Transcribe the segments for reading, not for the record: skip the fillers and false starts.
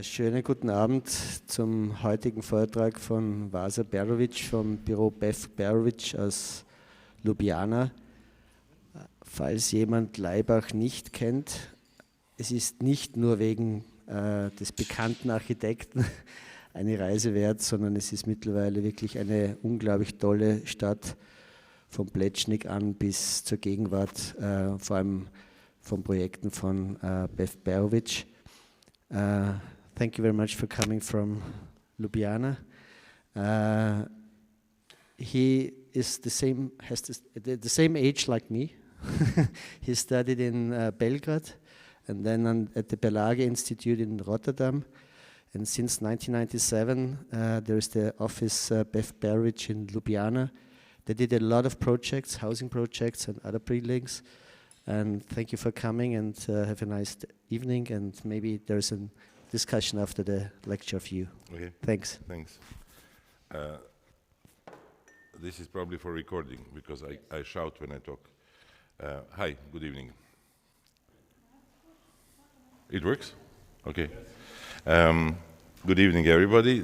Schönen guten Abend zum heutigen Vortrag von Vasa Perović vom Büro Bevk Perović aus Ljubljana. Falls jemand Laibach nicht kennt, es ist nicht nur wegen des bekannten Architekten eine Reise wert, sondern es ist mittlerweile wirklich eine unglaublich tolle Stadt, vom Plečnik an bis zur Gegenwart, vor allem von Projekten von Bevk Perović. Thank you very much for coming from Ljubljana. He is the same, has the same age like me. He studied in Belgrade and then at the Berlage Institute in Rotterdam. And since 1997, there is the office Bevk Perović in Ljubljana. They did a lot of projects, housing projects and other buildings. And thank you for coming and have a nice evening. And maybe there's a discussion after the lecture of you. Okay. Thanks. Thanks. This is probably for recording because I shout when I talk. Hi, good evening. It works? Okay. Good evening, everybody.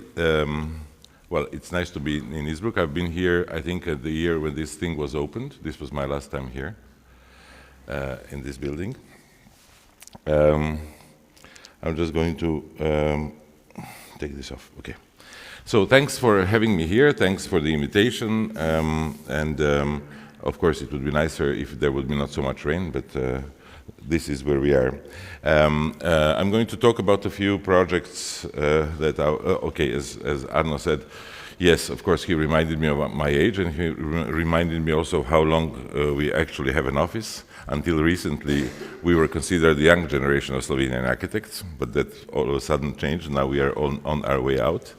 Well, it's nice to be in Innsbruck. I've been here, I think, the year when this thing was opened. This was my last time here in this building. I'm just going to take this off. Okay. So thanks for having me here. Thanks for the invitation. Of course, it would be nicer if there would be not so much rain, but this is where we are. I'm going to talk about a few projects that are, okay, as Arno said, yes, of course, he reminded me of my age, and he reminded me also how long we actually have an office. Until recently, we were considered the young generation of Slovenian architects, but that all of a sudden changed. Now we are on our way out.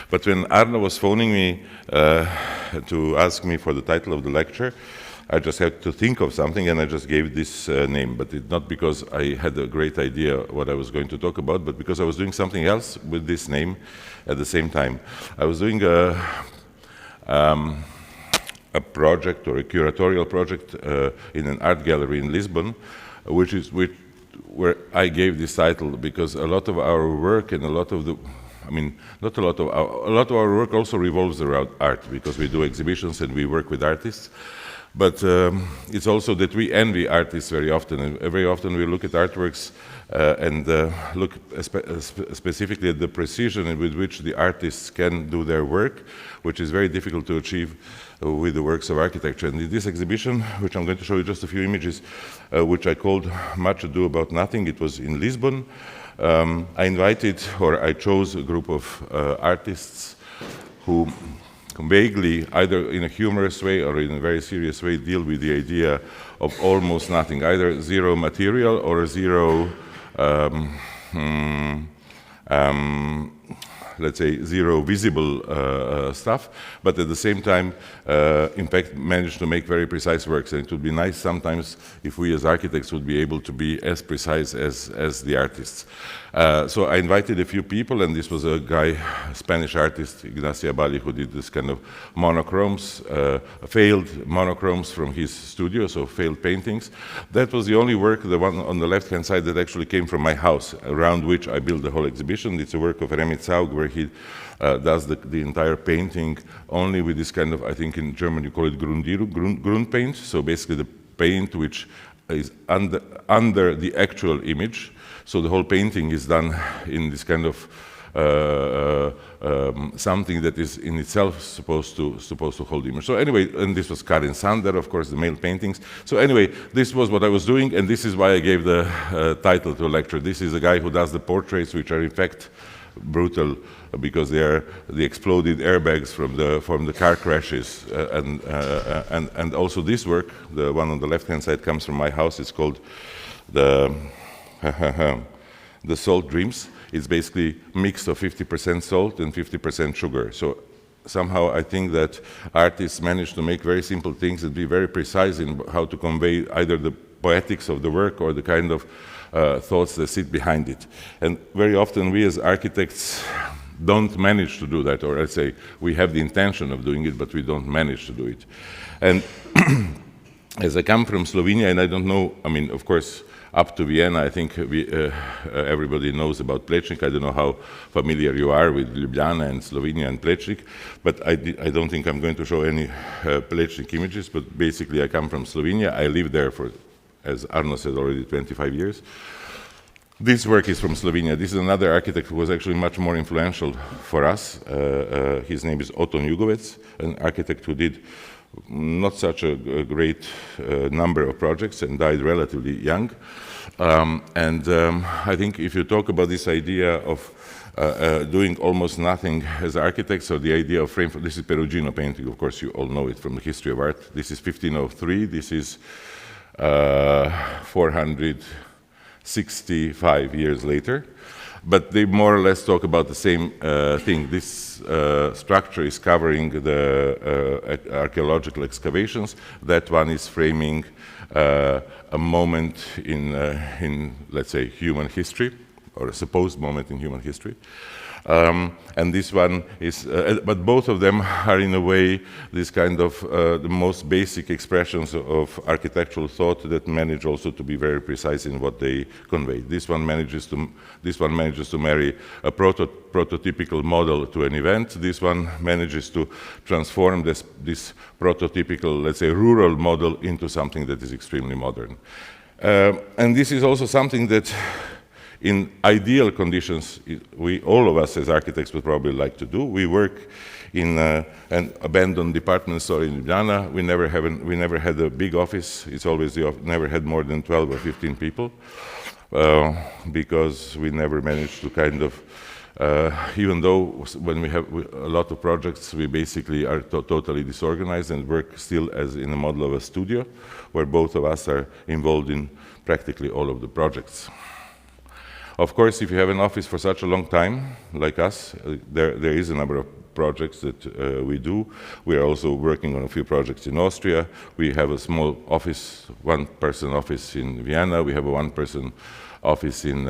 But when Arno was phoning me to ask me for the title of the lecture, I just had to think of something, and I just gave this name. But it's not because I had a great idea what I was going to talk about, but because I was doing something else with this name at the same time. I was doing a project or a curatorial project in an art gallery in Lisbon, where I gave this title because a lot of our work and a lot of our work also revolves around art, because we do exhibitions and we work with artists. But it's also that we envy artists very often, and very often we look at artworks and look specifically at the precision with which the artists can do their work, which is very difficult to achieve with the works of architecture. And in this exhibition, which I'm going to show you just a few images, which I called Much Ado About Nothing, it was in Lisbon. I chose a group of artists who vaguely, either in a humorous way or in a very serious way, deal with the idea of almost nothing, either zero material or zero, let's say, zero visible stuff, but at the same time, in fact, manage to make very precise works. And it would be nice sometimes if we as architects would be able to be as precise as the artists. So I invited a few people, and this was a guy, a Spanish artist, Ignacio Bali, who did this kind of monochromes, failed monochromes from his studio, so failed paintings. That was the only work, the one on the left-hand side, that actually came from my house, around which I built the whole exhibition. It's a work of Remi Zaug, where he does the entire painting only with this kind of, I think in German you call it grund paint, so basically the paint which is under the actual image. So the whole painting is done in this kind of something that is in itself supposed to hold the image. So anyway, and this was Karin Sander, of course, the male paintings. So anyway, this was what I was doing, and this is why I gave the title to a lecture. This is a guy who does the portraits, which are in fact brutal because they are the exploded airbags from the car crashes, and also this work, the one on the left-hand side, comes from my house. It's called the Salt Dreams. It's basically a mix of 50% salt and 50% sugar. So somehow I think that artists manage to make very simple things and be very precise in how to convey either the poetics of the work or the kind of thoughts that sit behind it. And very often we as architects don't manage to do that, or let's say we have the intention of doing it, but we don't manage to do it. And as I come from Slovenia, and I don't know, I mean, of course, up to Vienna. I think everybody knows about Plečnik. I don't know how familiar you are with Ljubljana and Slovenia and Plečnik, but I don't think I'm going to show any Plečnik images, but basically I come from Slovenia. I lived there for, as Arno said, already 25 years. This work is from Slovenia. This is another architect who was actually much more influential for us. His name is Oton Jugovec, an architect who did not such a great number of projects and died relatively young. I think if you talk about this idea of doing almost nothing as architects, or the idea of frame, this is Perugino painting, of course you all know it from the history of art. This is 1503, this is 465 years later. But they more or less talk about the same thing. This structure is covering the archaeological excavations. That one is framing a moment in, let's say, human history, or a supposed moment in human history. And this one is, but both of them are in a way this kind of the most basic expressions of architectural thought that manage also to be very precise in what they convey. This one manages to marry a prototypical model to an event. This one manages to transform this prototypical, let's say, rural model into something that is extremely modern. And this is also something that in ideal conditions, all of us as architects would probably like to do. We work in an abandoned department store in Ljubljana. We never had a big office. It's always never had more than 12 or 15 people, because we never managed to kind of, even though when we have a lot of projects, we basically are totally disorganized and work still as in a model of a studio, where both of us are involved in practically all of the projects. Of course, if you have an office for such a long time, like us, there is a number of projects that we do. We are also working on a few projects in Austria. We have a small office, one-person office in Vienna. We have a one-person office in,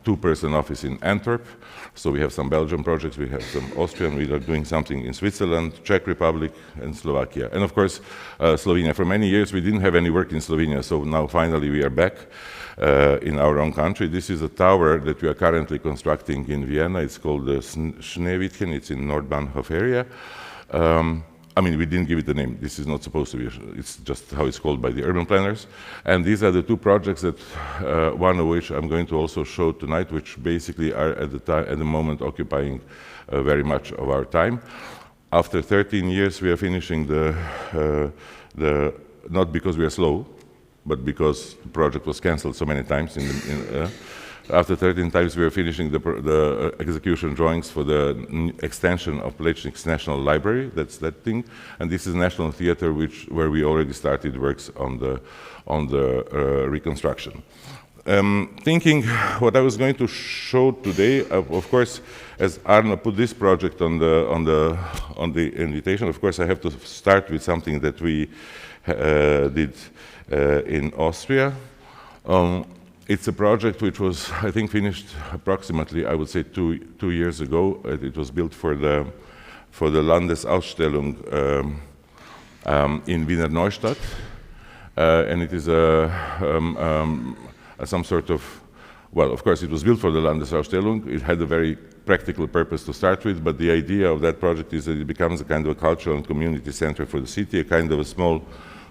two-person office in Antwerp. So we have some Belgian projects, we have some Austrian, we are doing something in Switzerland, Czech Republic, and Slovakia. And of course, Slovenia. For many years, we didn't have any work in Slovenia, so now finally we are back. In our own country. This is a tower that we are currently constructing in Vienna. It's called the Schneewittchen. It's in Nordbahnhof area. I mean, we didn't give it a name. This is not supposed to be. It's just how it's called by the urban planners. And these are the two projects that, one of which I'm going to also show tonight, which basically are at the moment occupying very much of our time. After 13 years, we are finishing not because we are slow, but because the project was cancelled so many times. After 13 times, we are finishing the execution drawings for the extension of Plečnik's National Library. That's that thing. And this is National Theater, where we already started works on the reconstruction. Thinking what I was going to show today, of course, as Arno put this project on the invitation, of course, I have to start with something that we did in Austria. It's a project which was, I think, finished approximately, I would say, two years ago. It was built for the Landesausstellung in Wiener Neustadt, and it is some sort of, well, of course, it was built for the Landesausstellung. It had a very practical purpose to start with, but the idea of that project is that it becomes a kind of a cultural and community center for the city, a kind of a small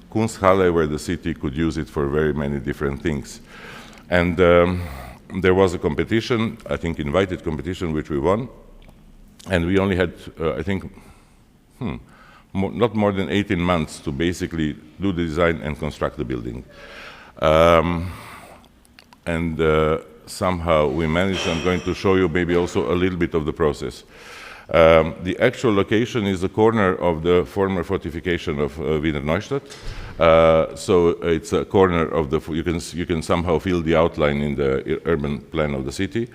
Kunsthalle where the city could use it for very many different things. And there was a competition, I think invited competition, which we won. And we only had, I think, not more than 18 months to basically do the design and construct the building. Somehow we managed. I'm going to show you maybe also a little bit of the process. The actual location is the corner of the former fortification of Wiener Neustadt. So it's a corner of the, you can somehow feel the outline in the urban plan of the city.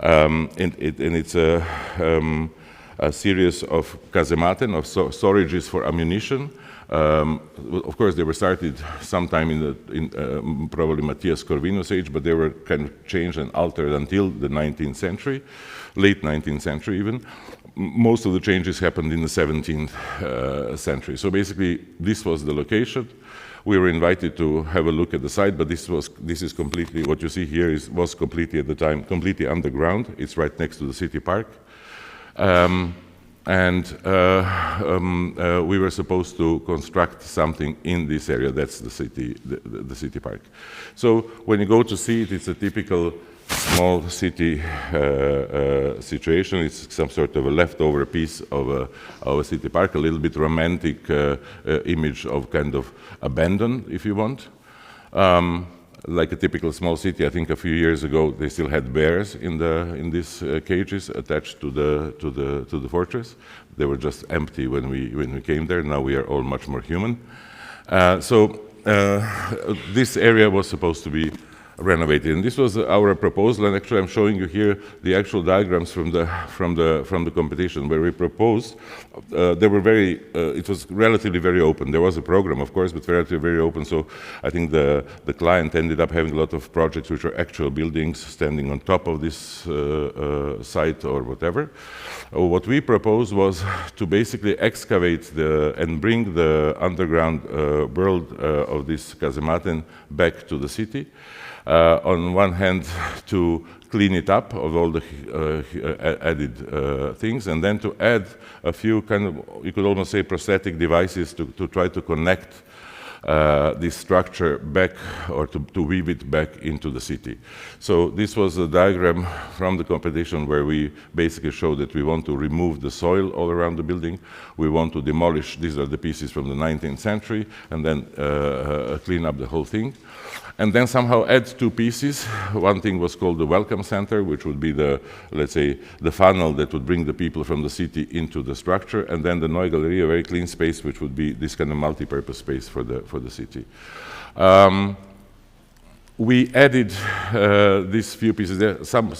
And it's a series of kasematen, of storages for ammunition. Of course, they were started sometime in probably Matthias Corvinus' age, but they were kind of changed and altered until the 19th century, late 19th century even. Most of the changes happened in the 17th century. So basically, this was the location. we were invited to have a look at the site, but this is completely, what you see here was completely at the time, completely underground. It's right next to the city park. We were supposed to construct something in this area. That's the city park. So when you go to see it, it's a typical small city situation. It's some sort of a leftover piece of a city park, a little bit romantic image of kind of abandoned, if you want. Like a typical small city. I think a few years ago they still had bears in these cages attached to the fortress. They were just empty when we came there. Now we are all much more human. This area was supposed to be renovated, and this was our proposal. And actually, I'm showing you here the actual diagrams from the competition where we proposed. They were it was relatively very open. There was a program, of course, but relatively very open. So I think the client ended up having a lot of projects which are actual buildings standing on top of this site or whatever. What we proposed was to basically excavate and bring the underground world of this kazematen back to the city. On one hand, to clean it up of all the added things, and then to add a few kind of, you could almost say, prosthetic devices to try to connect this structure back, or to weave it back into the city. So this was a diagram from the competition where we basically showed that we want to remove the soil all around the building. We want to demolish, these are the pieces from the 19th century, and then clean up the whole thing. And then somehow add two pieces. One thing was called the Welcome Center, which would be the, let's say, the funnel that would bring the people from the city into the structure, and then the Neue Galerie, a very clean space, which would be this kind of multi-purpose space for the city. We added these few pieces. There, some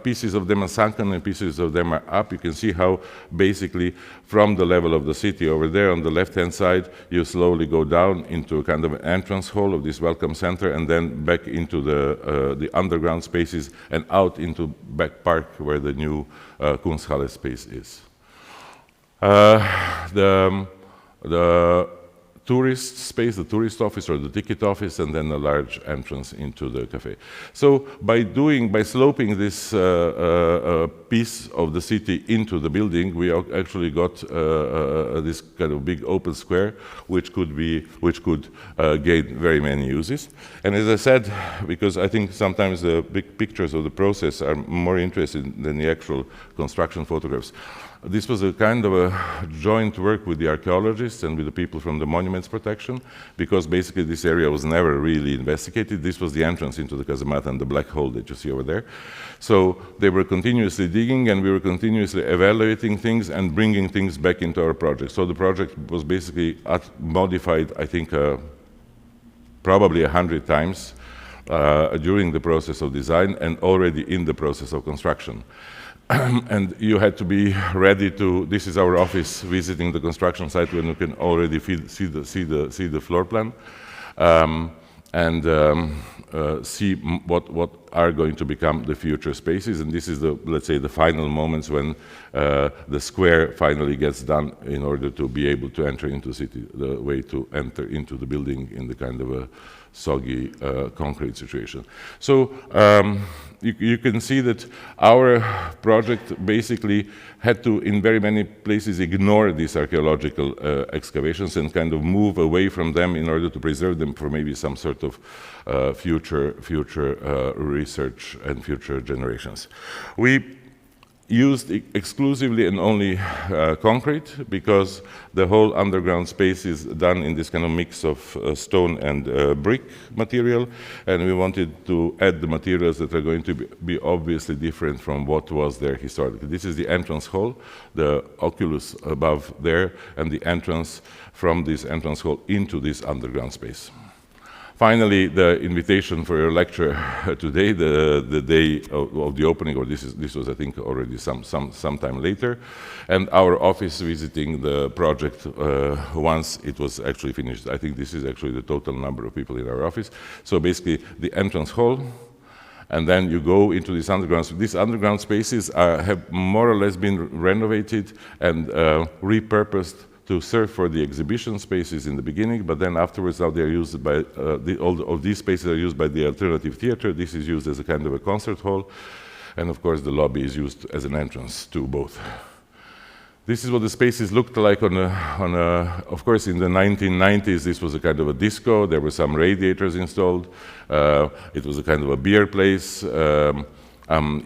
pieces of them are sunken and pieces of them are up. You can see how basically from the level of the city over there on the left-hand side, you slowly go down into a kind of an entrance hall of this welcome center, and then back into the underground spaces and out into back park where the new Kunsthalle space is. The tourist space, the tourist office or the ticket office, and then a large entrance into the cafe. So by sloping this piece of the city into the building, we actually got this kind of big open square, which could gain very many uses. And as I said, because I think sometimes the big pictures of the process are more interesting than the actual construction photographs. This was a kind of a joint work with the archaeologists and with the people from the Monuments Protection, because basically this area was never really investigated. This was the entrance into the kazematen, the black hole that you see over there. So they were continuously digging, and we were continuously evaluating things and bringing things back into our project. So the project was basically modified, I think, probably 100 times during the process of design and already in the process of construction. And you had to be ready to, this is our office visiting the construction site when you can already see the floor plan, and see what are going to become the future spaces. And this is the, let's say, the final moments when the square finally gets done in order to be able to enter into the city, the way to enter into the building in the kind of a soggy concrete situation. So you can see that our project basically had to, in very many places, ignore these archaeological excavations and kind of move away from them in order to preserve them for maybe some sort of future research and future generations. We used exclusively and only concrete, because the whole underground space is done in this kind of mix of stone and brick material, and we wanted to add the materials that are going to be obviously different from what was there historically. This is the entrance hall, the oculus above there, and the entrance from this entrance hall into this underground space. Finally, the invitation for your lecture today, the day of the opening, or this was, I think, already some time later, and our office visiting the project once it was actually finished. I think this is actually the total number of people in our office. So basically, the entrance hall, and then you go into this underground. So these underground spaces have more or less been renovated and repurposed to serve for the exhibition spaces in the beginning, but then afterwards now they are used by, all of these spaces are used by the alternative theater. This is used as a kind of a concert hall, and of course the lobby is used as an entrance to both. This is what the spaces looked like of course, in the 1990s, this was a kind of a disco. There were some radiators installed. It was a kind of a beer place.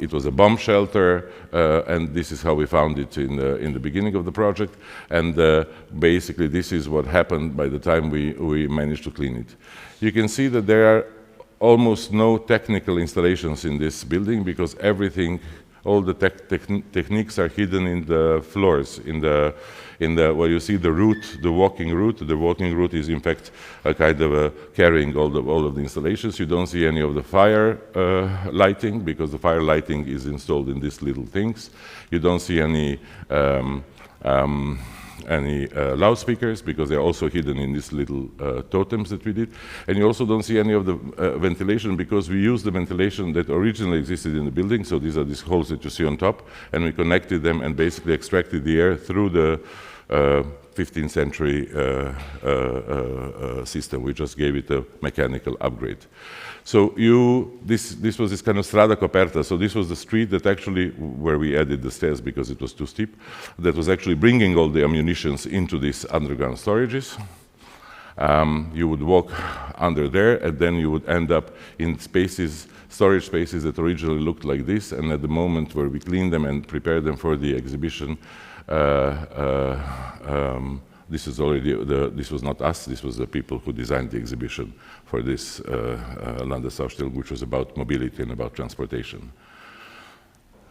It was a bomb shelter, and this is how we found it in the beginning of the project. And basically, this is what happened by the time we managed to clean it. You can see that there are almost no technical installations in this building because everything, all the techniques are hidden in the floors, in the where you see the route, the walking route. The walking route is in fact a kind of carrying all of the installations. You don't see any of the fire lighting because the fire lighting is installed in these little things. You don't see any loudspeakers because they're also hidden in these little totems that we did. And you also don't see any of the ventilation because we used the ventilation that originally existed in the building. So these are these holes that you see on top, and we connected them and basically extracted the air through the 15th century system. We just gave it a mechanical upgrade. So this was this kind of strada coperta. So this was the street that actually, where we added the stairs because it was too steep, that was actually bringing all the ammunitions into these underground storages. You would walk under there, and then you would end up in spaces, storage spaces that originally looked like this, and at the moment where we cleaned them and prepared them for the exhibition, this is already this was not us. This was the people who designed the exhibition for this Landesausstellung, which was about mobility and about transportation.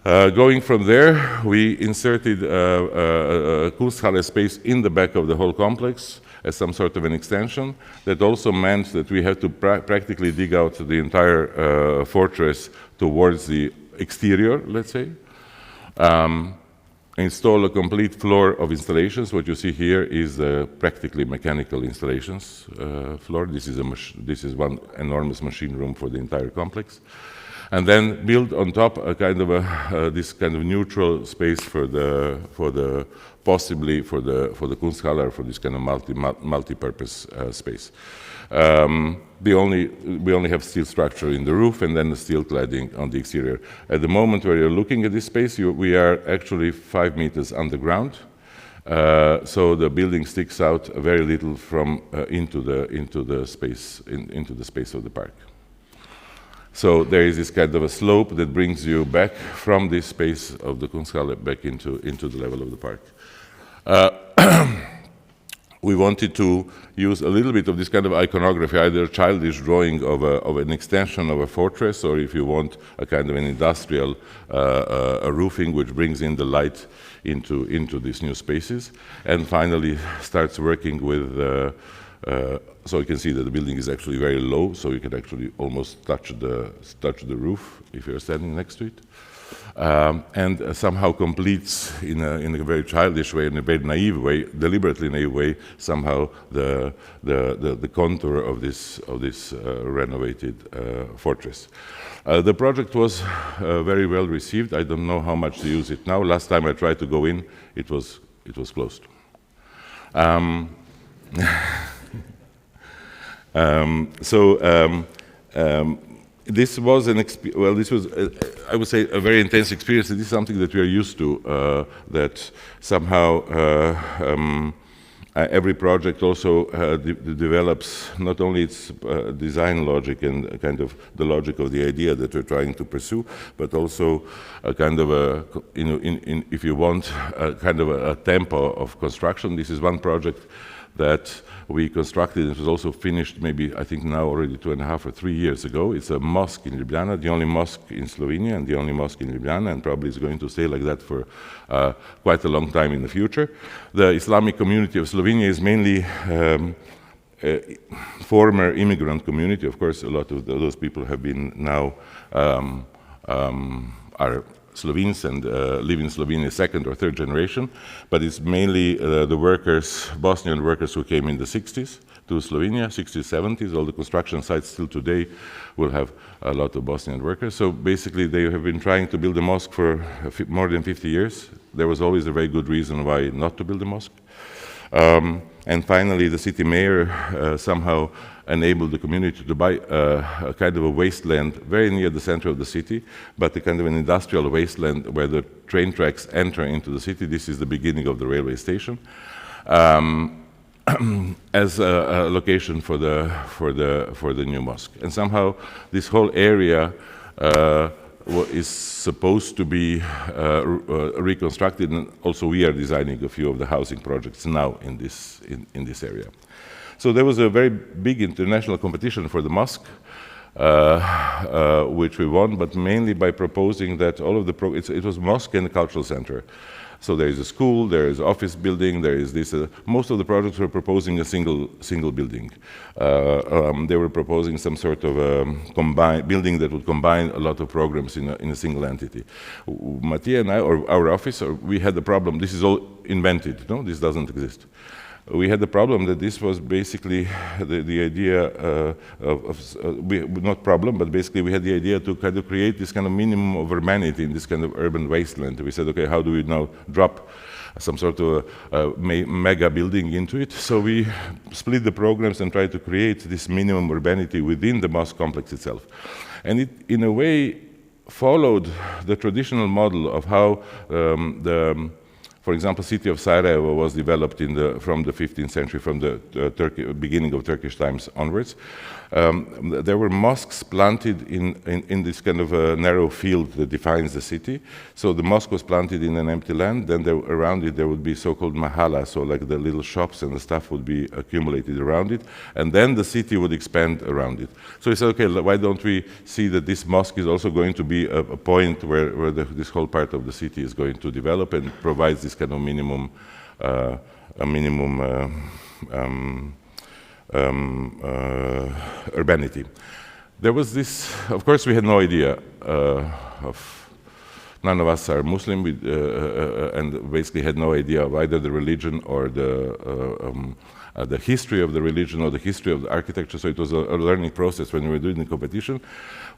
Going from there, we inserted a Kunsthalle space in the back of the whole complex as some sort of an extension. That also meant that we had to practically dig out the entire fortress towards the exterior, let's say. Install a complete floor of installations. What you see here is practically mechanical installations floor. This is one enormous machine room for the entire complex, and then build on top a kind of this kind of neutral space for the Kunsthalle, or for this kind of multi-purpose space. We only have steel structure in the roof and then the steel cladding on the exterior. At the moment where you're looking at this space, we are actually 5 meters underground. So the building sticks out very little from into the space of the park. So there is this kind of a slope that brings you back from this space of the Kunsthalle back into the level of the park. We wanted to use a little bit of this kind of iconography, either a childish drawing of an extension of a fortress, or if you want, a kind of an industrial a roofing which brings in the light into these new spaces. And finally starts working with, so you can see that the building is actually very low, so you can actually almost touch the roof if you're standing next to it. And somehow completes in a very childish way, in a very naive way, deliberately naive way, somehow the contour of this renovated fortress. The project was very well received. I don't know how much to use it now. Last time I tried to go in, it was closed. This was I would say, a very intense experience. This is something that we are used to, that somehow every project also develops not only its design logic and kind of the logic of the idea that we're trying to pursue, but also a kind of a, if you want, a kind of a tempo of construction. This is one project that we constructed. It was also finished maybe, I think now already 2.5 or 3 years ago. It's a mosque in Ljubljana, the only mosque in Slovenia and the only mosque in Ljubljana, and probably is going to stay like that for quite a long time in the future. The Islamic community of Slovenia is mainly former immigrant community. Of course, a lot of those people have been now are Slovenes and live in Slovenia second or third generation, but it's mainly the workers, Bosnian workers who came in the 60s to Slovenia, 60s, 70s. All the construction sites still today will have a lot of Bosnian workers. So basically they have been trying to build a mosque for more than 50 years. There was always a very good reason why not to build a mosque. And finally, the city mayor somehow enabled the community to buy a kind of a wasteland very near the center of the city, but a kind of an industrial wasteland where the train tracks enter into the city. This is the beginning of the railway station. As a location for the new mosque. And somehow this whole area is supposed to be reconstructed, and also we are designing a few of the housing projects now in this area. So there was a very big international competition for the mosque, which we won, but mainly by proposing that all of the it was mosque and a cultural center. So there is a school, there is office building, there is this. Most of the projects were proposing a single building. They were proposing some sort of building that would combine a lot of programs in a single entity. Mattia and I, or our office, we had the problem. This is all invented. No, this doesn't exist. We had the problem that this was basically the idea not problem, but basically we had the idea to kind of create this kind of minimum of urbanity in this kind of urban wasteland. We said, okay, how do we now drop some sort of mega building into it? So we split the programs and tried to create this minimum urbanity within the mosque complex itself. And it, in a way, followed the traditional model of how for example, city of Sarajevo was developed from the 15th century, from the beginning of Turkish times onwards. There were mosques planted in this kind of a narrow field that defines the city. So the mosque was planted in an empty land, then around it there would be so-called mahala, so like the little shops and the stuff would be accumulated around it, and then the city would expand around it. So we said, okay, why don't we see that this mosque is also going to be a point where this whole part of the city is going to develop and provides this kind of minimum urbanity. There was this, of course we had no idea none of us are Muslim, and basically had no idea of either the religion or the history of the religion or the history of the architecture, so it was a learning process when we were doing the competition.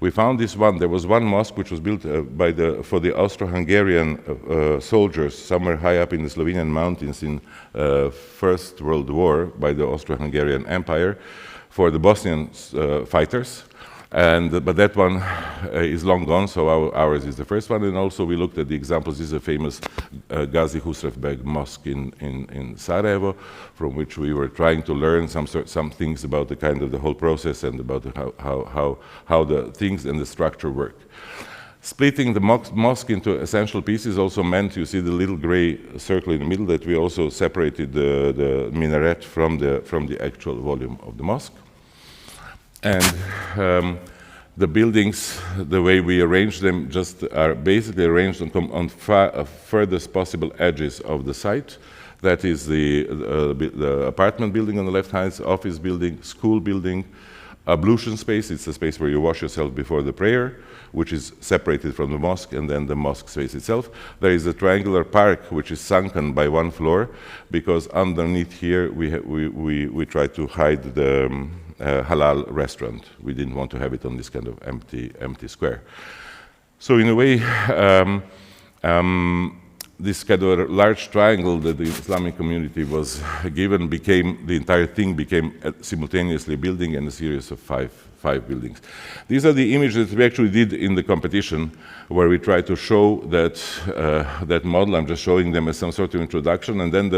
We found there was one mosque which was built for the Austro-Hungarian soldiers somewhere high up in the Slovenian mountains in First World War by the Austro-Hungarian Empire for the Bosnian fighters. But that one is long gone, so ours is the first one. And also we looked at the examples. This is a famous Gazi Husrev Beg mosque in Sarajevo, from which we were trying to learn some things about the kind of the whole process and about how the things and the structure work. Splitting the mosque into essential pieces also meant, you see the little gray circle in the middle, that we also separated the minaret from the actual volume of the mosque. And the buildings, the way we arrange them, just are basically arranged on furthest possible edges of the site. That is the apartment building on the left hand, office building, school building, ablution space. It's the space where you wash yourself before the prayer, which is separated from the mosque, and then the mosque space itself. There is a triangular park which is sunken by one floor, because underneath here we try to hide the halal restaurant. We didn't want to have it on this kind of empty square. So in a way, this kind of large triangle that the Islamic community was given the entire thing became simultaneously a building and a series of five buildings. These are the images that we actually did in the competition, where we tried to show that model. I'm just showing them as some sort of introduction, and then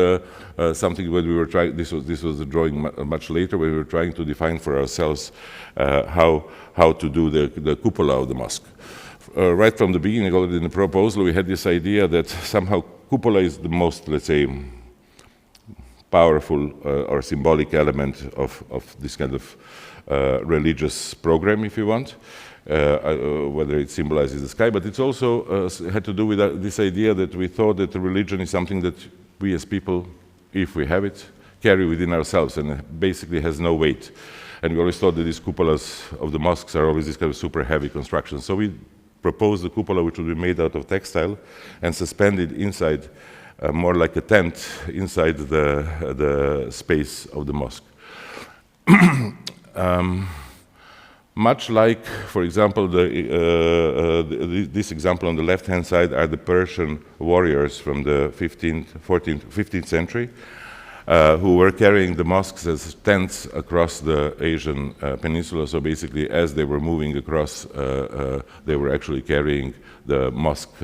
something when we were trying. This was a drawing much later, where we were trying to define for ourselves how to do the cupola of the mosque. Right from the beginning, already in the proposal, we had this idea that somehow cupola is the most, let's say, powerful or symbolic element of this kind of religious program, if you want, whether it symbolizes the sky, but it's also had to do with this idea that we thought that the religion is something that we as people, if we have it, carry within ourselves, and it basically has no weight. And we always thought that these cupolas of the mosques are always this kind of super heavy construction. So we proposed a cupola which would be made out of textile and suspended inside, more like a tent, inside the space of the mosque. Much like, for example, this example on the left-hand side are the Persian warriors from the 15th century. who were carrying the mosques as tents across the Asian peninsula. So basically, as they were moving across, they were actually carrying the mosque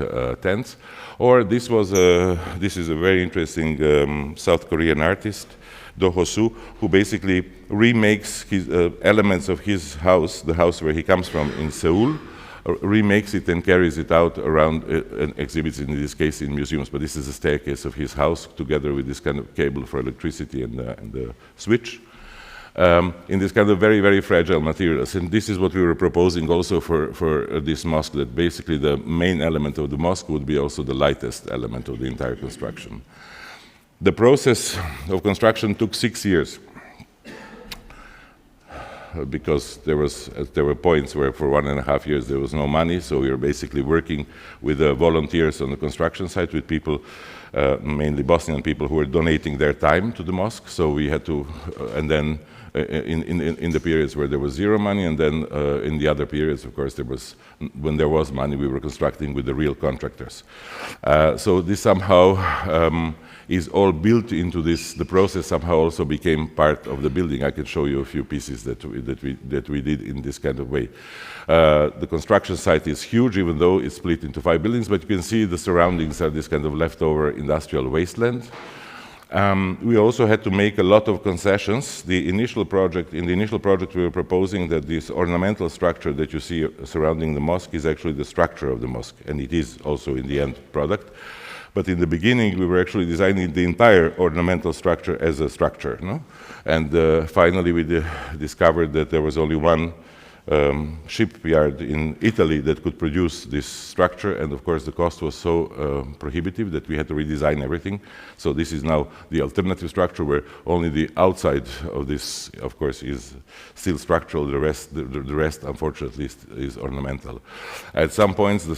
tents. Or this is a very interesting South Korean artist, Do Ho-soo, who basically remakes his elements of his house, the house where he comes from in Seoul, remakes it and carries it out around and exhibits it, in this case, in museums. But this is the staircase of his house, together with this kind of cable for electricity and the switch, in this kind of very, very fragile materials. And this is what we were proposing also for this mosque, that basically the main element of the mosque would be also the lightest element of the entire construction. The process of construction took 6 years, because there were points where for 1.5 years there was no money, so we were basically working with volunteers on the construction site, with people, mainly Bosnian people, who were donating their time to the mosque. So we had to, and then in the periods where there was zero money, and then in the other periods, of course, when there was money, we were constructing with the real contractors. So this somehow is all built into this. The process somehow also became part of the building. I can show you a few pieces that we did in this kind of way. The construction site is huge, even though it's split into 5 buildings, but you can see the surroundings are this kind of leftover industrial wasteland. We also had to make a lot of concessions. In the initial project, we were proposing that this ornamental structure that you see surrounding the mosque is actually the structure of the mosque, and it is also in the end product. But in the beginning, we were actually designing the entire ornamental structure as a structure, no? And finally, we discovered that there was only one shipyard in Italy that could produce this structure, and of course the cost was so prohibitive that we had to redesign everything. So this is now the alternative structure, where only the outside of this, of course, is still structural. The rest unfortunately is ornamental. At some points the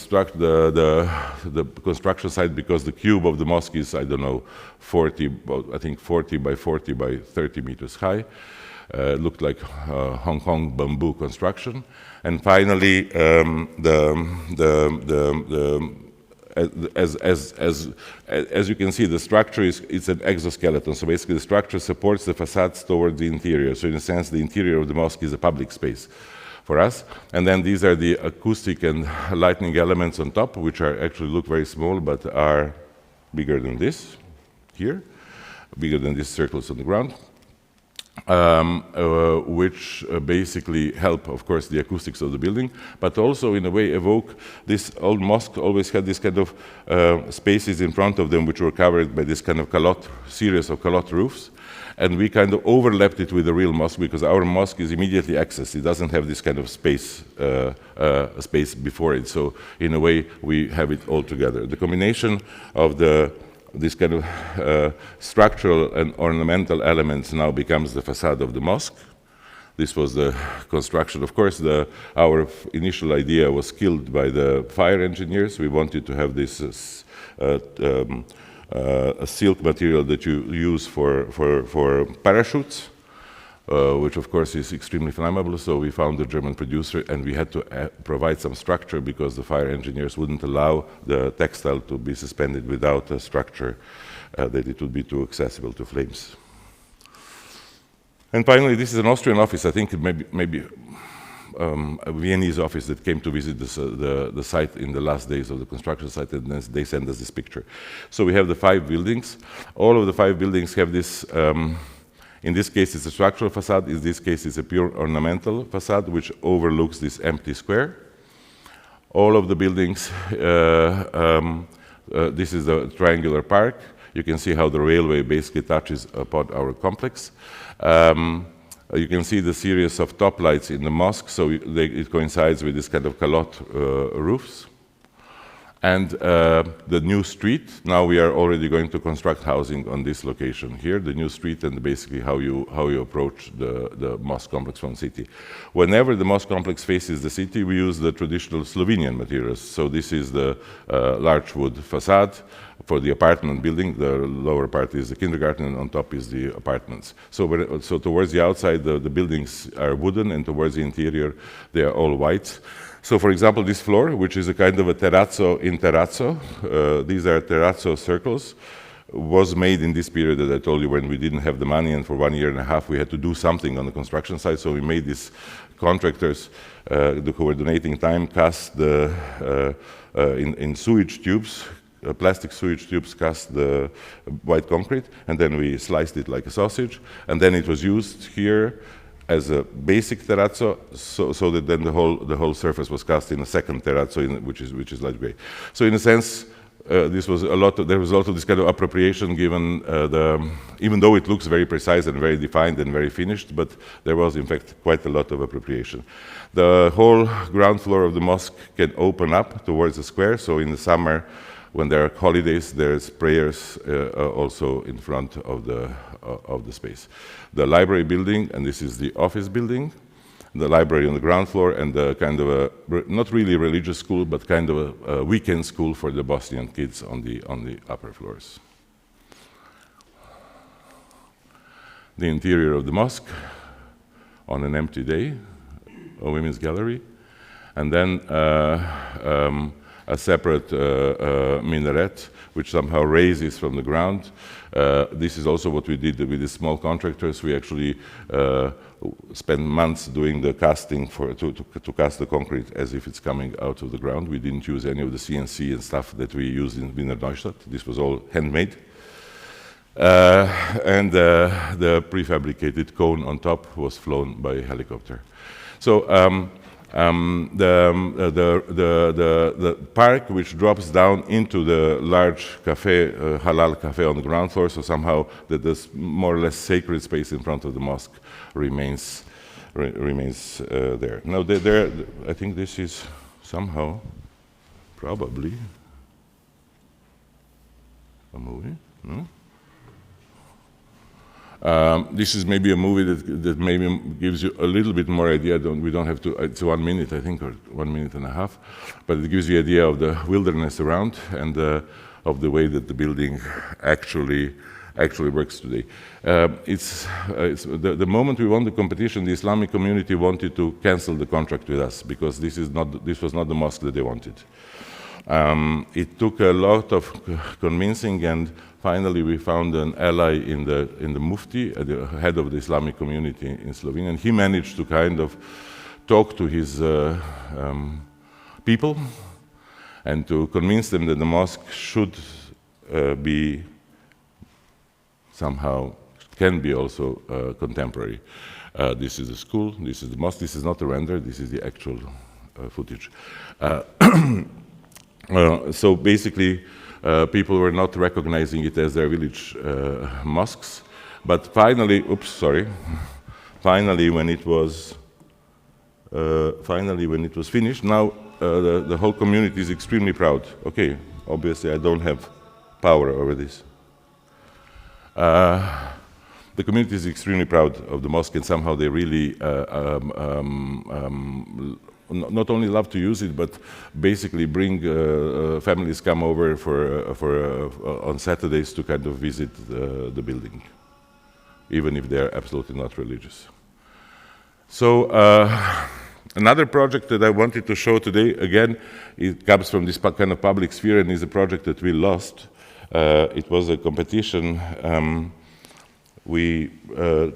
construction site, because the cube of the mosque is, I don't know, 40 by 40 by 30 meters high, looked like Hong Kong bamboo construction. And finally, as you can see, the structure it's an exoskeleton. So basically, the structure supports the facades towards the interior. So in a sense, the interior of the mosque is a public space for us. And then these are the acoustic and lighting elements on top, which actually look very small, but are bigger than this here, bigger than these circles on the ground. Which basically help, of course, the acoustics of the building, but also in a way evoke this old mosque. Always had this kind of spaces in front of them which were covered by this kind of series of calotte roofs, and we kind of overlapped it with the real mosque, because our mosque is immediately accessed. It doesn't have this kind of space before it, so in a way we have it all together. The combination of this kind of structural and ornamental elements now becomes the facade of the mosque. This was the construction. Of course, our initial idea was killed by the fire engineers. We wanted to have this a silk material that you use for parachutes, which of course is extremely flammable. So we found a German producer, and we had to provide some structure, because the fire engineers wouldn't allow the textile to be suspended without a structure, that it would be too accessible to flames. And finally, this is an Austrian office. I think it maybe a Viennese office that came to visit the site in the last days of the construction site, and they sent us this picture. So we have the 5 buildings. All of the 5 buildings have this. In this case, it's a structural facade. In this case, it's a pure ornamental facade, which overlooks this empty square. All of the buildings, this is the triangular park. You can see how the railway basically touches upon our complex. You can see the series of top lights in the mosque, so it coincides with this kind of calotte roofs. And the new street, now we are already going to construct housing on this location here, the new street, and basically how you approach the mosque complex from the city. Whenever the mosque complex faces the city, we use the traditional Slovenian materials. So this is the large wood facade for the apartment building. The lower part is the kindergarten, and on top is the apartments. So towards the outside, the buildings are wooden, and towards the interior, they are all white. So, for example, this floor, which is a kind of a terrazzo in terrazzo, these are terrazzo circles, was made in this period that I told you, when we didn't have the money, and for 1.5 years we had to do something on the construction side. So we made these contractors who were donating time cast in sewage tubes, plastic sewage tubes, cast the white concrete, and then we sliced it like a sausage, and then it was used here as a basic terrazzo, so that then the whole surface was cast in a second terrazzo, which is light gray. So in a sense, there was a lot of this kind of appropriation given even though it looks very precise and very defined and very finished, but there was in fact quite a lot of appropriation. The whole ground floor of the mosque can open up towards the square, so in the summer, when there are holidays, there's prayers also in front of the space. The library building, and this is the office building, the library on the ground floor, and the kind of a, not really religious school, but kind of a weekend school for the Bosnian kids on the upper floors. The interior of the mosque on an empty day, a women's gallery, and then a separate minaret, which somehow raises from the ground. This is also what we did with the small contractors. We actually spent months doing the casting to cast the concrete as if it's coming out of the ground. We didn't use any of the CNC and stuff that we used in Wiener Neustadt. This was all handmade. And the prefabricated cone on top was flown by helicopter. So the park, which drops down into the large cafe, halal cafe on the ground floor, so somehow this more or less sacred space in front of the mosque remains there. Now, I think this is somehow, probably, a movie, no? This is maybe a movie that maybe gives you a little bit more idea. We don't have to, it's 1 minute, I think, or 1.5 minutes, but it gives you an idea of the wilderness around and of the way that the building actually works today. The moment we won the competition, the Islamic community wanted to cancel the contract with us because this was not the mosque that they wanted. It took a lot of convincing, and finally we found an ally in the Mufti, the head of the Islamic community in Slovenia, and he managed to kind of talk to his people and to convince them that the mosque should be somehow, can be also contemporary. This is the school, this is the mosque, this is not a render, this is the actual footage. So basically, people were not recognizing it as their village mosques, but finally, finally when it was finished, now the whole community is extremely proud. Okay, obviously I don't have power over this. The community is extremely proud of the mosque, and somehow they really not only love to use it, but basically bring families come over on Saturdays to kind of visit the building, even if they're absolutely not religious. So another project that I wanted to show today, again, it comes from this kind of public sphere and is a project that we lost. It was a competition,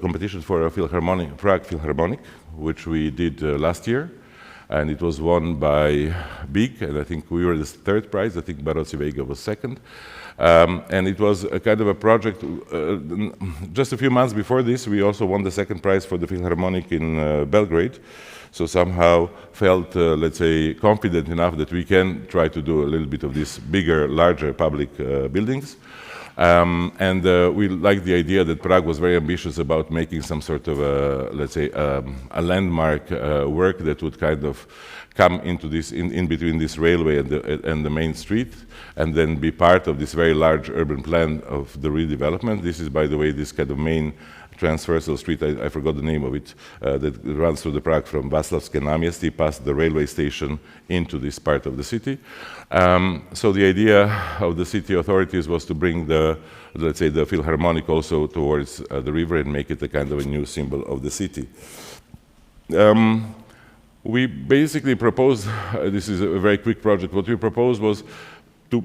competition for a Philharmonic, Prague Philharmonic, which we did last year. And it was won by Big, and I think we were the third prize. I think Baroci Vega was second. And it was a kind of a project. Just a few months before this, we also won the second prize for the Philharmonic in Belgrade. So somehow felt, let's say, confident enough that we can try to do a little bit of these bigger, larger public buildings. And we liked the idea that Prague was very ambitious about making some sort of, let's say, a landmark work that would kind of come into this, in between this railway and the main street, and then be part of this very large urban plan of the redevelopment. This is, by the way, this kind of main transversal street, I forgot the name of it, that runs through the Prague from Václavské náměstí past the railway station into this part of the city. So the idea of the city authorities was to bring let's say, the Philharmonic also towards the river and make it a kind of a new symbol of the city. We basically proposed, this is a very quick project, what we proposed was to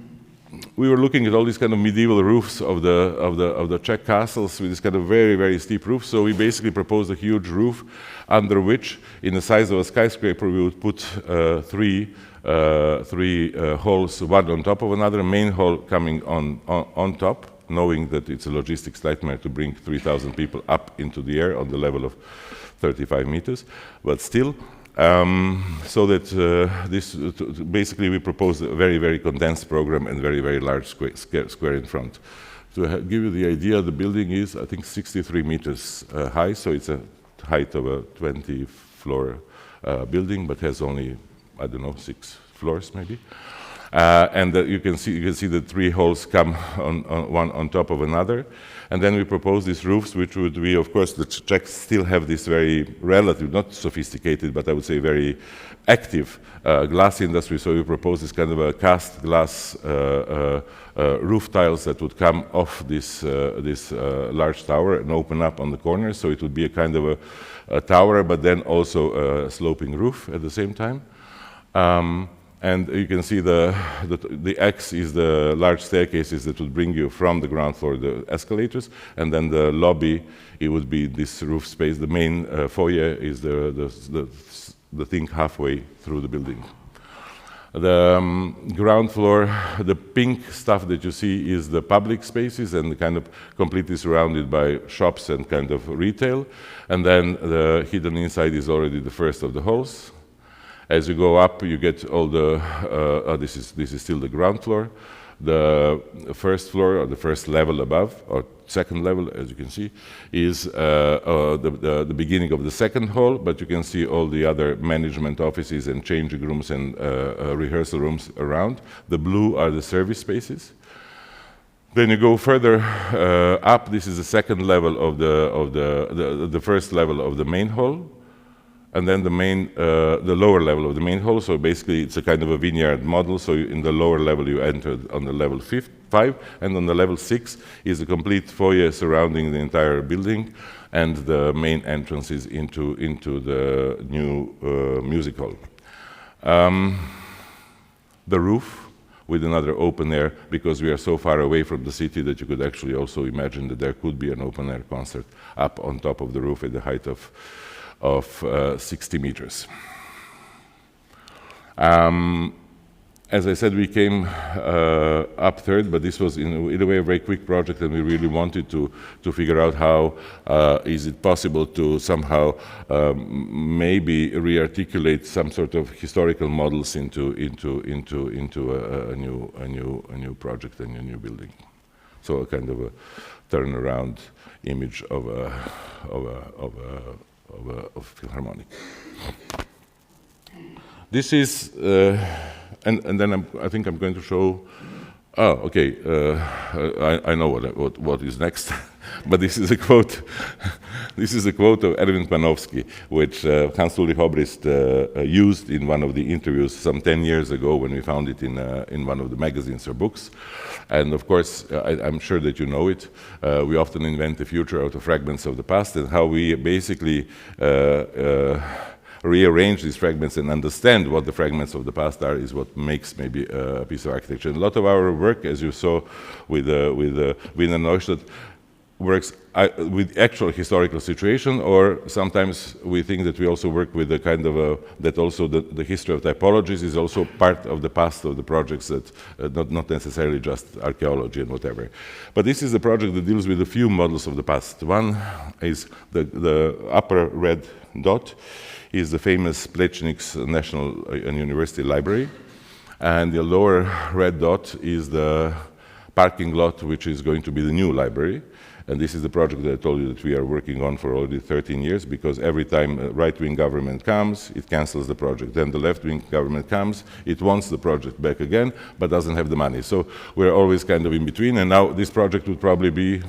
we were looking at all these kind of medieval roofs of the Czech castles with this kind of very, very steep roof. So we basically proposed a huge roof under which, in the size of a skyscraper, we would put three halls, one on top of another, a main hall coming on top, knowing that it's a logistics nightmare to bring 3,000 people up into the air on the level of 35 meters, but still. So that basically we proposed a very, very condensed program and very, very large square in front. To give you the idea, the building is, I think, 63 meters high, so it's a height of a 20-floor building, but has only, I don't know, 6 floors maybe. And you can see the 3 halls come on one on top of another. And then we propose these roofs, which would be, of course, the Czechs still have this very relative, not sophisticated, but I would say very active glass industry. So we propose this kind of a cast glass roof tiles that would come off this large tower and open up on the corners. So it would be a kind of a tower, but then also a sloping roof at the same time. And you can see the X is the large staircases that would bring you from the ground floor, the escalators, and then the lobby, it would be this roof space. The main foyer is the thing halfway through the building. The ground floor, the pink stuff that you see is the public spaces and kind of completely surrounded by shops and kind of retail. And then the hidden inside is already the first of the halls. As you go up, you get all the, this is still the ground floor. The first floor, or the first level above, or second level, as you can see, is the beginning of the second hall, but you can see all the other management offices and changing rooms and rehearsal rooms around. The blue are the service spaces. Then you go further up, this is the second level of the first level of the main hall. And then the lower level of the main hall, so basically it's a kind of a vineyard model, so in the lower level you enter on the level 5, and on the level 6 is a complete foyer surrounding the entire building, and the main entrance is into the new music hall. The roof with another open air, because we are so far away from the city that you could actually also imagine that there could be an open air concert up on top of the roof at the height of 60 meters. As I said, we came up third, but this was in a way a very quick project, and we really wanted to figure out how is it possible to somehow maybe re-articulate some sort of historical models into a new project and a new building. So a kind of a turnaround image of Philharmonic. This is, and then I think I'm going to show. Oh, okay. I know what is next, but this is a quote. This is a quote of Erwin Panofsky, which Hans Ulrich Obrist used in one of the interviews some 10 years ago when we found it in one of the magazines or books. And of course, I'm sure that you know it. We often invent the future out of fragments of the past, and how we basically rearrange these fragments and understand what the fragments of the past are is what makes maybe a piece of architecture. And a lot of our work, as you saw with Wiener Neustadt, works with actual historical situation, or sometimes we think that we also work with a kind of that also the history of typologies is also part of the past of the projects, that not necessarily just archaeology and whatever. But this is a project that deals with a few models of the past. One is the upper red dot is the famous Plečnik's National and University Library, and the lower red dot is the parking lot, which is going to be the new library. And this is the project that I told you that we are working on for already 13 years, because every time a right-wing government comes, it cancels the project. Then the left-wing government comes, it wants the project back again, but doesn't have the money. So we're always kind of in between, and now this project would probably be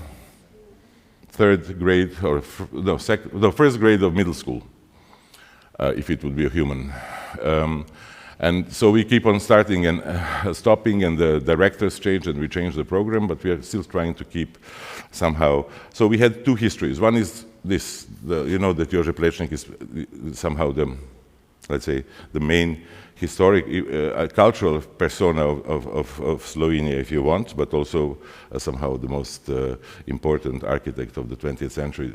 third grade, or first grade of middle school, if it would be a human. And so we keep on starting and stopping, and the directors change, and we change the program, but we are still trying to keep somehow. So we had two histories. One is this, you know, that Jože Plečnik is somehow the let's say, the main historic, cultural persona of Slovenia, if you want, but also somehow the most important architect of the 20th century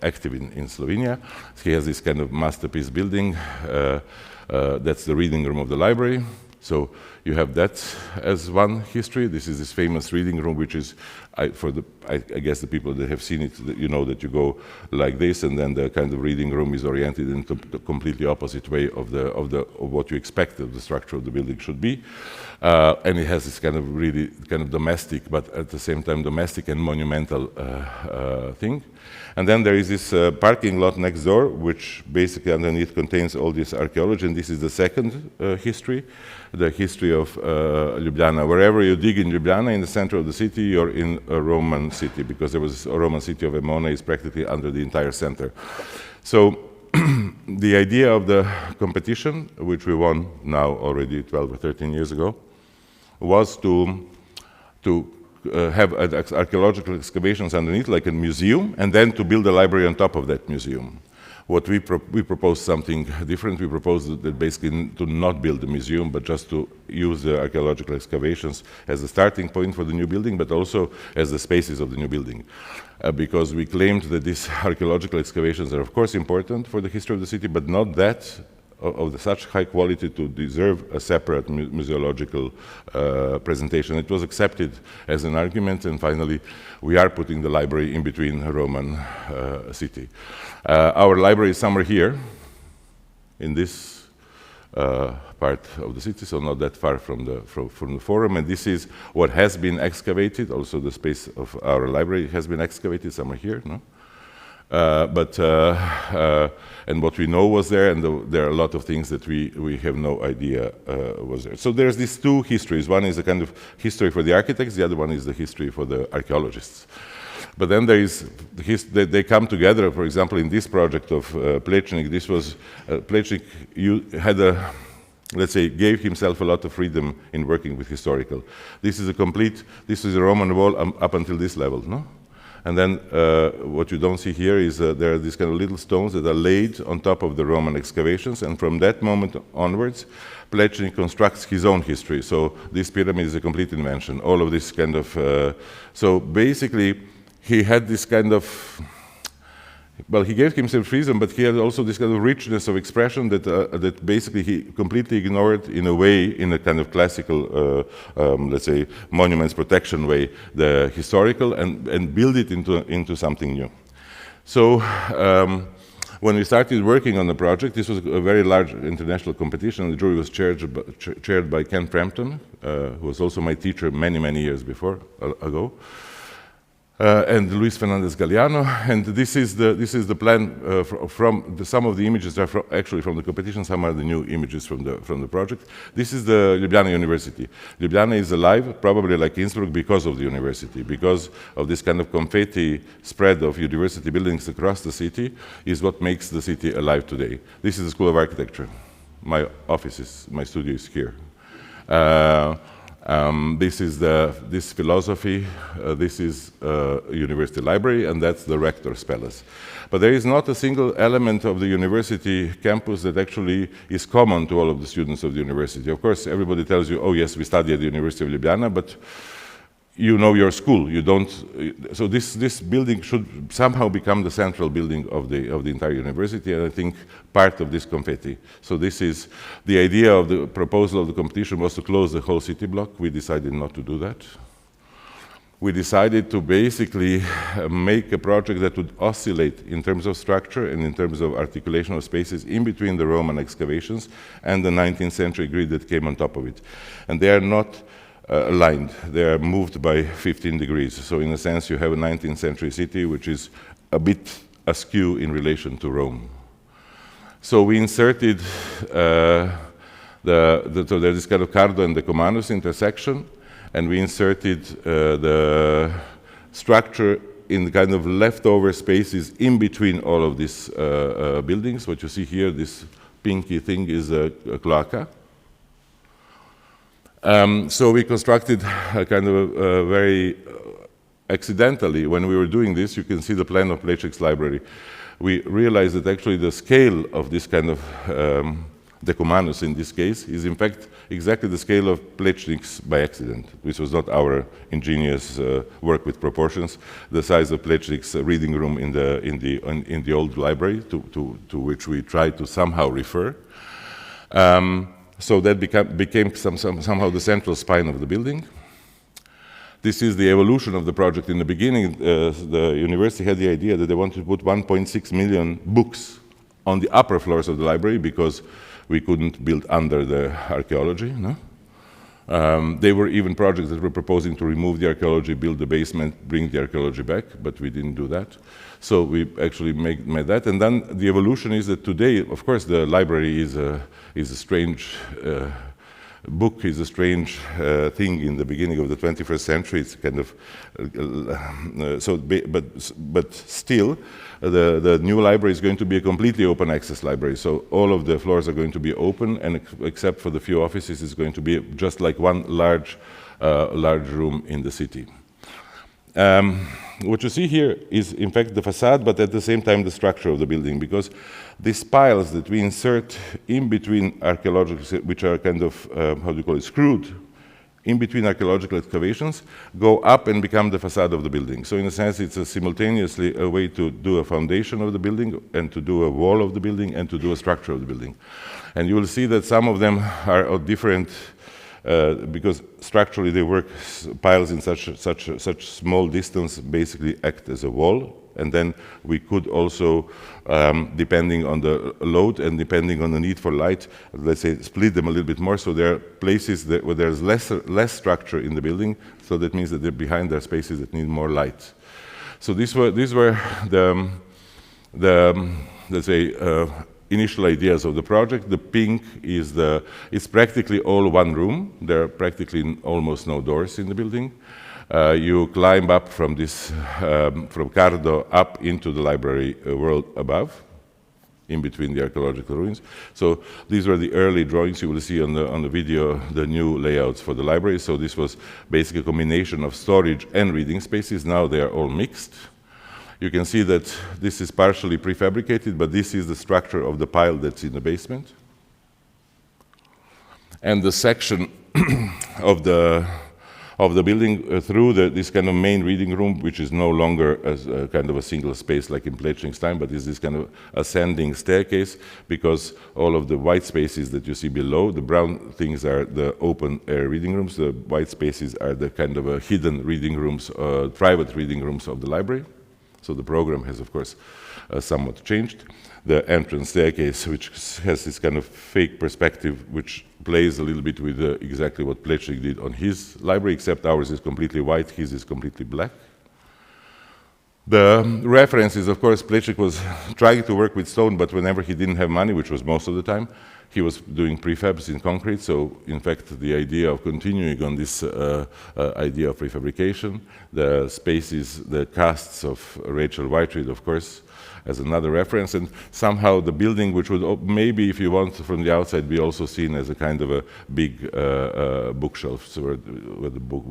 active in Slovenia. He has this kind of masterpiece building. That's the reading room of the library. So you have that as one history. This is this famous reading room, which is, I guess the people that have seen it, you know that you go like this, and then the kind of reading room is oriented into the completely opposite way of what you expect the structure of the building should be. And it has this kind of really kind of domestic, but at the same time domestic and monumental thing. And then there is this parking lot next door, which basically underneath contains all this archaeology, and this is the second history, the history of Ljubljana. Wherever you dig in Ljubljana, in the center of the city, you're in a Roman city, because there was a Roman city of Emona is practically under the entire center. So the idea of the competition, which we won now already 12 or 13 years ago, was to have archaeological excavations underneath, like a museum, and then to build a library on top of that museum. What we proposed something different. We proposed that basically to not build a museum, but just to use the archaeological excavations as a starting point for the new building, but also as the spaces of the new building. Because we claimed that these archaeological excavations are of course important for the history of the city, but not that of such high quality to deserve a separate museological presentation. It was accepted as an argument, and finally we are putting the library in between a Roman city. Our library is somewhere here, in this part of the city, so not that far from the forum, and this is what has been excavated. Also the space of our library has been excavated somewhere here, no? And what we know was there, and there are a lot of things that we have no idea was there. So there's these two histories. One is a kind of history for the architects, the other one is the history for the archaeologists. But then there is, they come together, for example, in this project of Plečnik. This was, Plečnik had a, let's say, gave himself a lot of freedom in working with historical. This is a Roman wall up until this level, no? And then what you don't see here is there are these kind of little stones that are laid on top of the Roman excavations, and from that moment onwards, Plečnik constructs his own history. So this pyramid is a complete invention. All of this kind of, so basically he had this kind of, well, he gave himself freedom, but he had also this kind of richness of expression that basically he completely ignored in a way, in a kind of classical, let's say, monuments protection way, the historical, and build it into something new. So when we started working on the project, this was a very large international competition. The jury was chaired by Ken Frampton, who was also my teacher many years ago. And Luis Fernandez Galeano, and this is the plan some of the images are actually from the competition, some are the new images from the project. This is the Ljubljana University. Ljubljana is alive, probably like Innsbruck, because of the university, because of this kind of confetti spread of university buildings across the city is what makes the city alive today. This is the School of Architecture. My studio is here. This is this philosophy, this is university library, and that's the rector's palace. But there is not a single element of the university campus that actually is common to all of the students of the university. Of course, everybody tells you, oh yes, we study at the University of Ljubljana, but you know your school. You don't. So this building should somehow become the central building of the entire university, and I think part of this confetti. So this is the idea of the proposal of the competition was to close the whole city block. We decided not to do that. We decided to basically make a project that would oscillate in terms of structure and in terms of articulation of spaces in between the Roman excavations and the 19th century grid that came on top of it. And they are not aligned. They are moved by 15 degrees. So in a sense, you have a 19th century city which is a bit askew in relation to Rome. So we inserted so there's this kind of Cardo and the Comanus intersection, and we inserted the structure in the kind of leftover spaces in between all of these buildings. What you see here, this pinky thing is a cloaca. So we constructed a kind of very accidentally, when we were doing this, you can see the plan of Plečnik's library. We realized that actually the scale of this kind of decumanus in this case, is in fact exactly the scale of Plečnik's by accident. This was not our ingenious work with proportions. The size of Plečnik's reading room in the old library, to which we tried to somehow refer. So that became somehow the central spine of the building. This is the evolution of the project. In the beginning, the university had the idea that they wanted to put 1.6 million books on the upper floors of the library because we couldn't build under the archaeology. No? There were even projects that were proposing to remove the archaeology, build the basement, bring the archaeology back, but we didn't do that. So we actually made that. And then the evolution is that today, of course, the library is a strange book is a strange thing in the beginning of the 21st century. It's kind of but still, the new library is going to be a completely open access library. So all of the floors are going to be open, and except for the few offices, it's going to be just like one large room in the city. What you see here is, in fact, the facade, but at the same time the structure of the building, because these piles that we insert in between archaeological, which are kind of, how do you call it, screwed in between archaeological excavations, go up and become the facade of the building. So in a sense, it's simultaneously a way to do a foundation of the building, and to do a wall of the building, and to do a structure of the building. And you will see that some of them are of different, because structurally they work, piles in such small distance basically act as a wall. And then we could also, depending on the load and depending on the need for light, let's say split them a little bit more. So there are places where there's less structure in the building. So that means that behind there are spaces that need more light. So these were the let's say initial ideas of the project. The pink is it's practically all one room. There are practically almost no doors in the building. You climb up from this, from Cardo up into the library world above, in between the archaeological ruins. So these were the early drawings. You will see on the video the new layouts for the library. So this was basically a combination of storage and reading spaces. Now they are all mixed. You can see that this is partially prefabricated, but this is the structure of the pile that's in the basement. And the section of the building through this kind of main reading room, which is no longer as kind of a single space like in Plečnik's time, but is this kind of ascending staircase, because all of the white spaces that you see below, the brown things are the open air reading rooms, the white spaces are the kind of hidden reading rooms, private reading rooms of the library. So the program has, of course, somewhat changed. The entrance staircase, which has this kind of fake perspective, which plays a little bit with exactly what Plečnik did on his library, except ours is completely white, his is completely black. The reference is, of course, Plečnik was trying to work with stone, but whenever he didn't have money, which was most of the time, he was doing prefabs in concrete. So, in fact, the idea of continuing on this idea of prefabrication, the spaces, the casts of Rachel Whiteread, of course, as another reference, and somehow the building, which would maybe, if you want, from the outside, be also seen as a kind of a big bookshelf, so where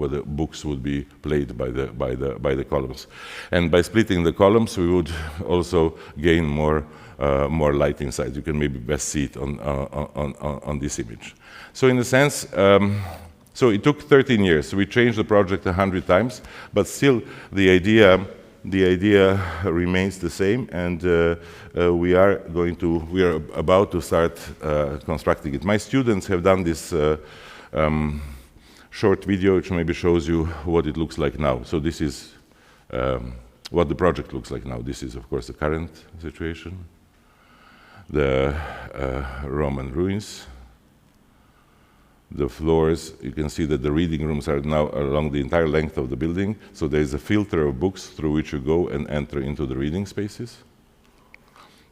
the books would be played by the columns. And by splitting the columns, we would also gain more light inside. You can maybe best see it on this image. So in a sense, so it took 13 years. We changed the project 100 times, but still the idea remains the same, and we are about to start constructing it. My students have done this short video, which maybe shows you what it looks like now. So this is what the project looks like now. This is, of course, the current situation. The Roman ruins. The floors, you can see that the reading rooms are now along the entire length of the building. So there is a filter of books through which you go and enter into the reading spaces.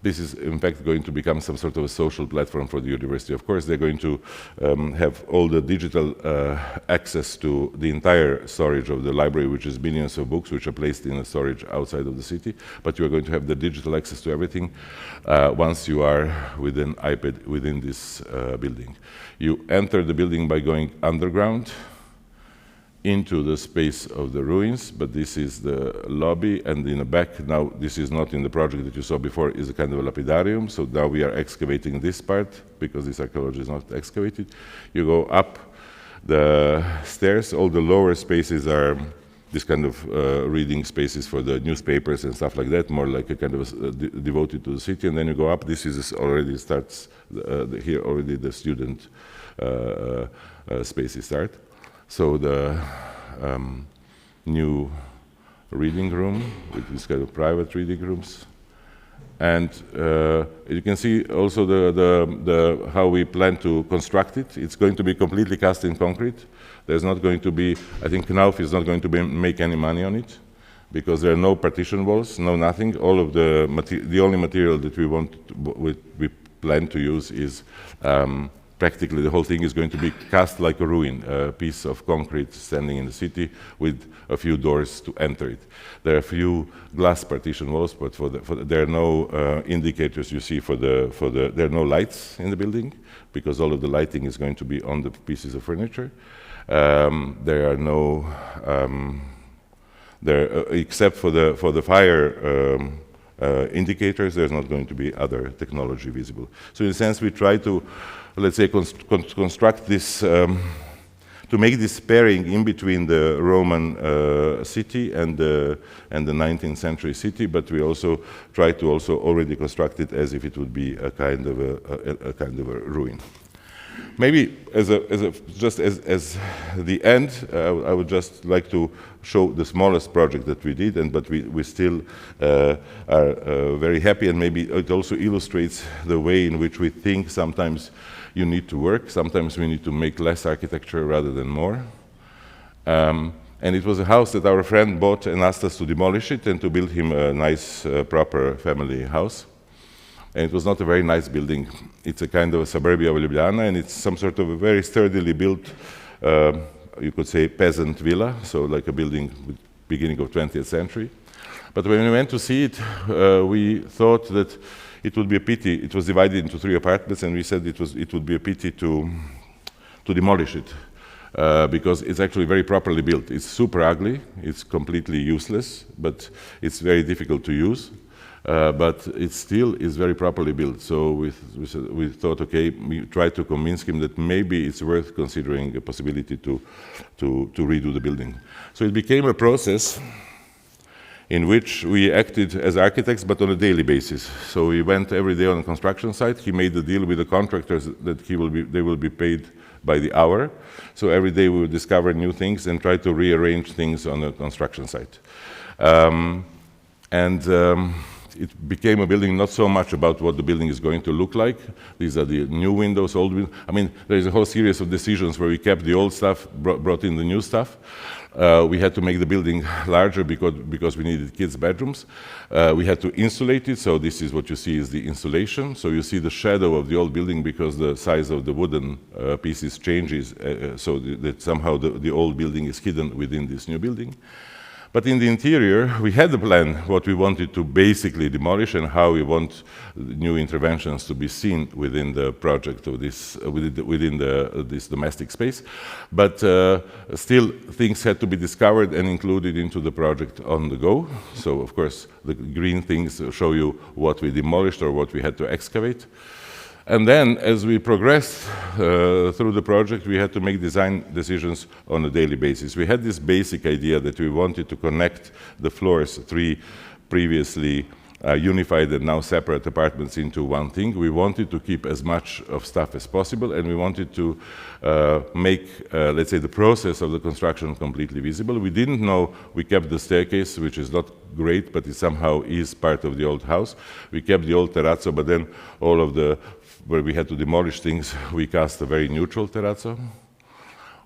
This is, in fact, going to become some sort of a social platform for the university. Of course, they're going to have all the digital access to the entire storage of the library, which is millions of books, which are placed in a storage outside of the city. But you are going to have the digital access to everything once you are with an iPad within this building. You enter the building by going underground, into the space of the ruins, but this is the lobby, and in the back, now this is not in the project that you saw before, is a kind of a lapidarium, so now we are excavating this part, because this archaeology is not excavated. You go up the stairs, all the lower spaces are this kind of reading spaces for the newspapers and stuff like that, more like a kind of devoted to the city, and then you go up, this is already starts, here already the student spaces start. So the new reading room, with this kind of private reading rooms. And you can see also how we plan to construct it. It's going to be completely cast in concrete. There's not going to be, I think Knauf is not going to make any money on it, because there are no partition walls, no nothing. All of the only material that we plan to use is practically the whole thing is going to be cast like a ruin, a piece of concrete standing in the city with a few doors to enter it. There are a few glass partition walls, but there are no indicators you see there are no lights in the building, because all of the lighting is going to be on the pieces of furniture. There are no, except for the fire indicators, there's not going to be other technology visible. So in a sense, we try to, let's say, construct this, to make this pairing in between the Roman city and the 19th century city, but we also try to also already construct it as if it would be a kind of a ruin. Maybe just as the end, I would just like to show the smallest project that we did, but we still are very happy, and maybe it also illustrates the way in which we think sometimes you need to work. Sometimes we need to make less architecture rather than more. And it was a house that our friend bought and asked us to demolish it and to build him a nice, proper family house. And it was not a very nice building. It's a kind of a suburbia of Ljubljana, and it's some sort of a very sturdily built, you could say, peasant villa, so like a building with beginning of 20th century. But when we went to see it, we thought that it would be a pity. It was divided into 3 apartments, and we said it would be a pity to demolish it, because it's actually very properly built. It's super ugly, it's completely useless, but it's very difficult to use. But it still is very properly built. So we thought, okay, we tried to convince him that maybe it's worth considering a possibility to redo the building. So it became a process in which we acted as architects, but on a daily basis. So we went every day on a construction site. He made the deal with the contractors that they will be paid by the hour. So every day we would discover new things and try to rearrange things on a construction site. It became a building not so much about what the building is going to look like. These are the new windows, old windows. I mean, there is a whole series of decisions where we kept the old stuff, brought in the new stuff. We had to make the building larger because we needed kids' bedrooms. We had to insulate it, so this is what you see is the insulation. So you see the shadow of the old building because the size of the wooden pieces changes, so that somehow the old building is hidden within this new building. But in the interior, we had a plan what we wanted to basically demolish and how we want new interventions to be seen within the project of this, within this domestic space. But still, things had to be discovered and included into the project on the go. So, of course, the green things show you what we demolished or what we had to excavate. And then, as we progressed through the project, we had to make design decisions on a daily basis. We had this basic idea that we wanted to connect the floors, 3 previously unified and now separate apartments, into one thing. We wanted to keep as much of stuff as possible, and we wanted to make, let's say, the process of the construction completely visible. We didn't know, we kept the staircase, which is not great, but it somehow is part of the old house. We kept the old terrazzo, but then all of the where we had to demolish things, we cast a very neutral terrazzo.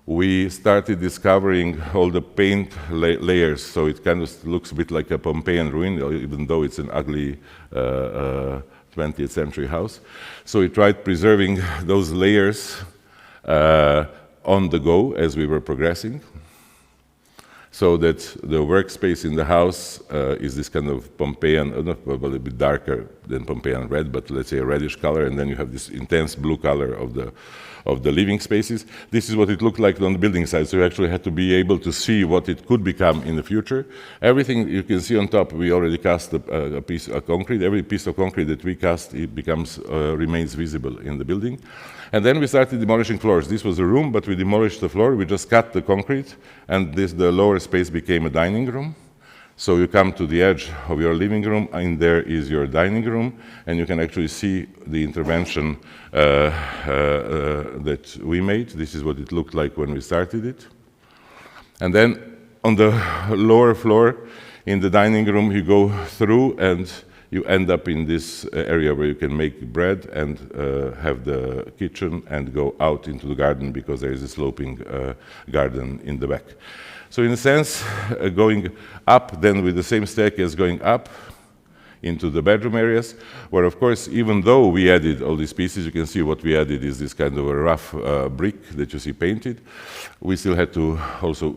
We started discovering all the paint layers, so it kind of looks a bit like a Pompeian ruin, even though it's an ugly 20th century house. So we tried preserving those layers on the go as we were progressing. so that the workspace in the house is this kind of Pompeian, not a little bit darker than Pompeian red, but let's say a reddish color, and then you have this intense blue color of the living spaces. This is what it looked like on the building side, so you actually had to be able to see what it could become in the future. Everything you can see on top, we already cast a piece of concrete. Every piece of concrete that we cast, it becomes, remains visible in the building. And then we started demolishing floors. This was a room, but we demolished the floor. We just cut the concrete, and the lower space became a dining room. So you come to the edge of your living room, and there is your dining room, and you can actually see the intervention that we made. This is what it looked like when we started it. And then on the lower floor, in the dining room, you go through and you end up in this area where you can make bread and have the kitchen and go out into the garden, because there is a sloping garden in the back. So in a sense, going up then with the same staircase going up into the bedroom areas, where of course, even though we added all these pieces, you can see what we added is this kind of a rough brick that you see painted. We still had to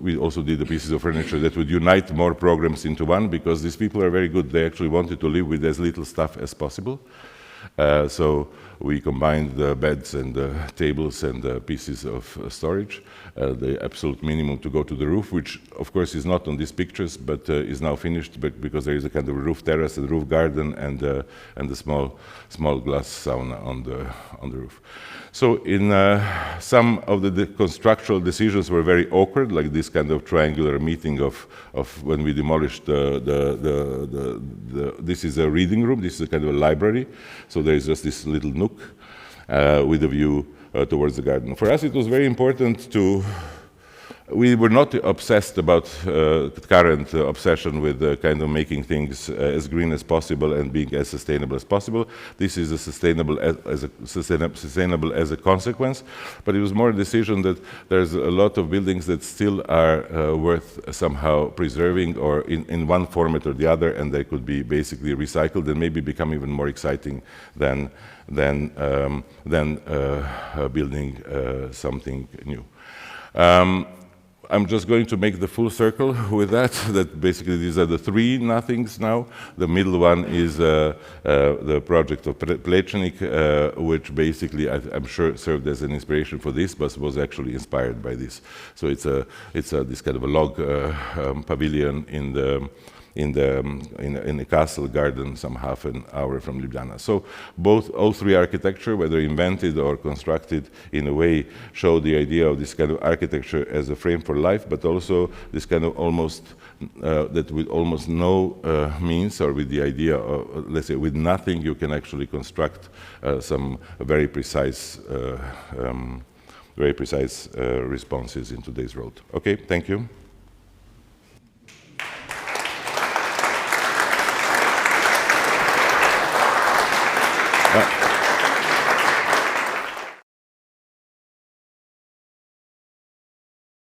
we also did the pieces of furniture that would unite more programs into one, because these people are very good. They actually wanted to live with as little stuff as possible. So we combined the beds and the tables and the pieces of storage, the absolute minimum to go to the roof, which of course is not on these pictures, but is now finished, because there is a kind of roof terrace and roof garden and a small glass sauna on the roof. So in some of the constructural decisions were very awkward, like this kind of triangular meeting of when we demolished this is a reading room, this is a kind of a library, so there is just this little nook with a view towards the garden. For us it was very important we were not obsessed about current obsession with kind of making things as green as possible and being as sustainable as possible. This is sustainable as a consequence, but it was more a decision that there's a lot of buildings that still are worth somehow preserving, or in one format or the other, and they could be basically recycled and maybe become even more exciting than building something new. I'm just going to make the full circle with that basically these are the three nothings now. The middle one is the project of Plečnik, which basically I'm sure served as an inspiration for this, but was actually inspired by this. So it's this kind of a log pavilion in a castle garden some half an hour from Ljubljana. So all three architecture, whether invented or constructed in a way, show the idea of this kind of architecture as a frame for life, but also this kind of almost that with almost no means, or with the idea of, let's say, with nothing, you can actually construct some very precise responses in today's world. Okay, thank you.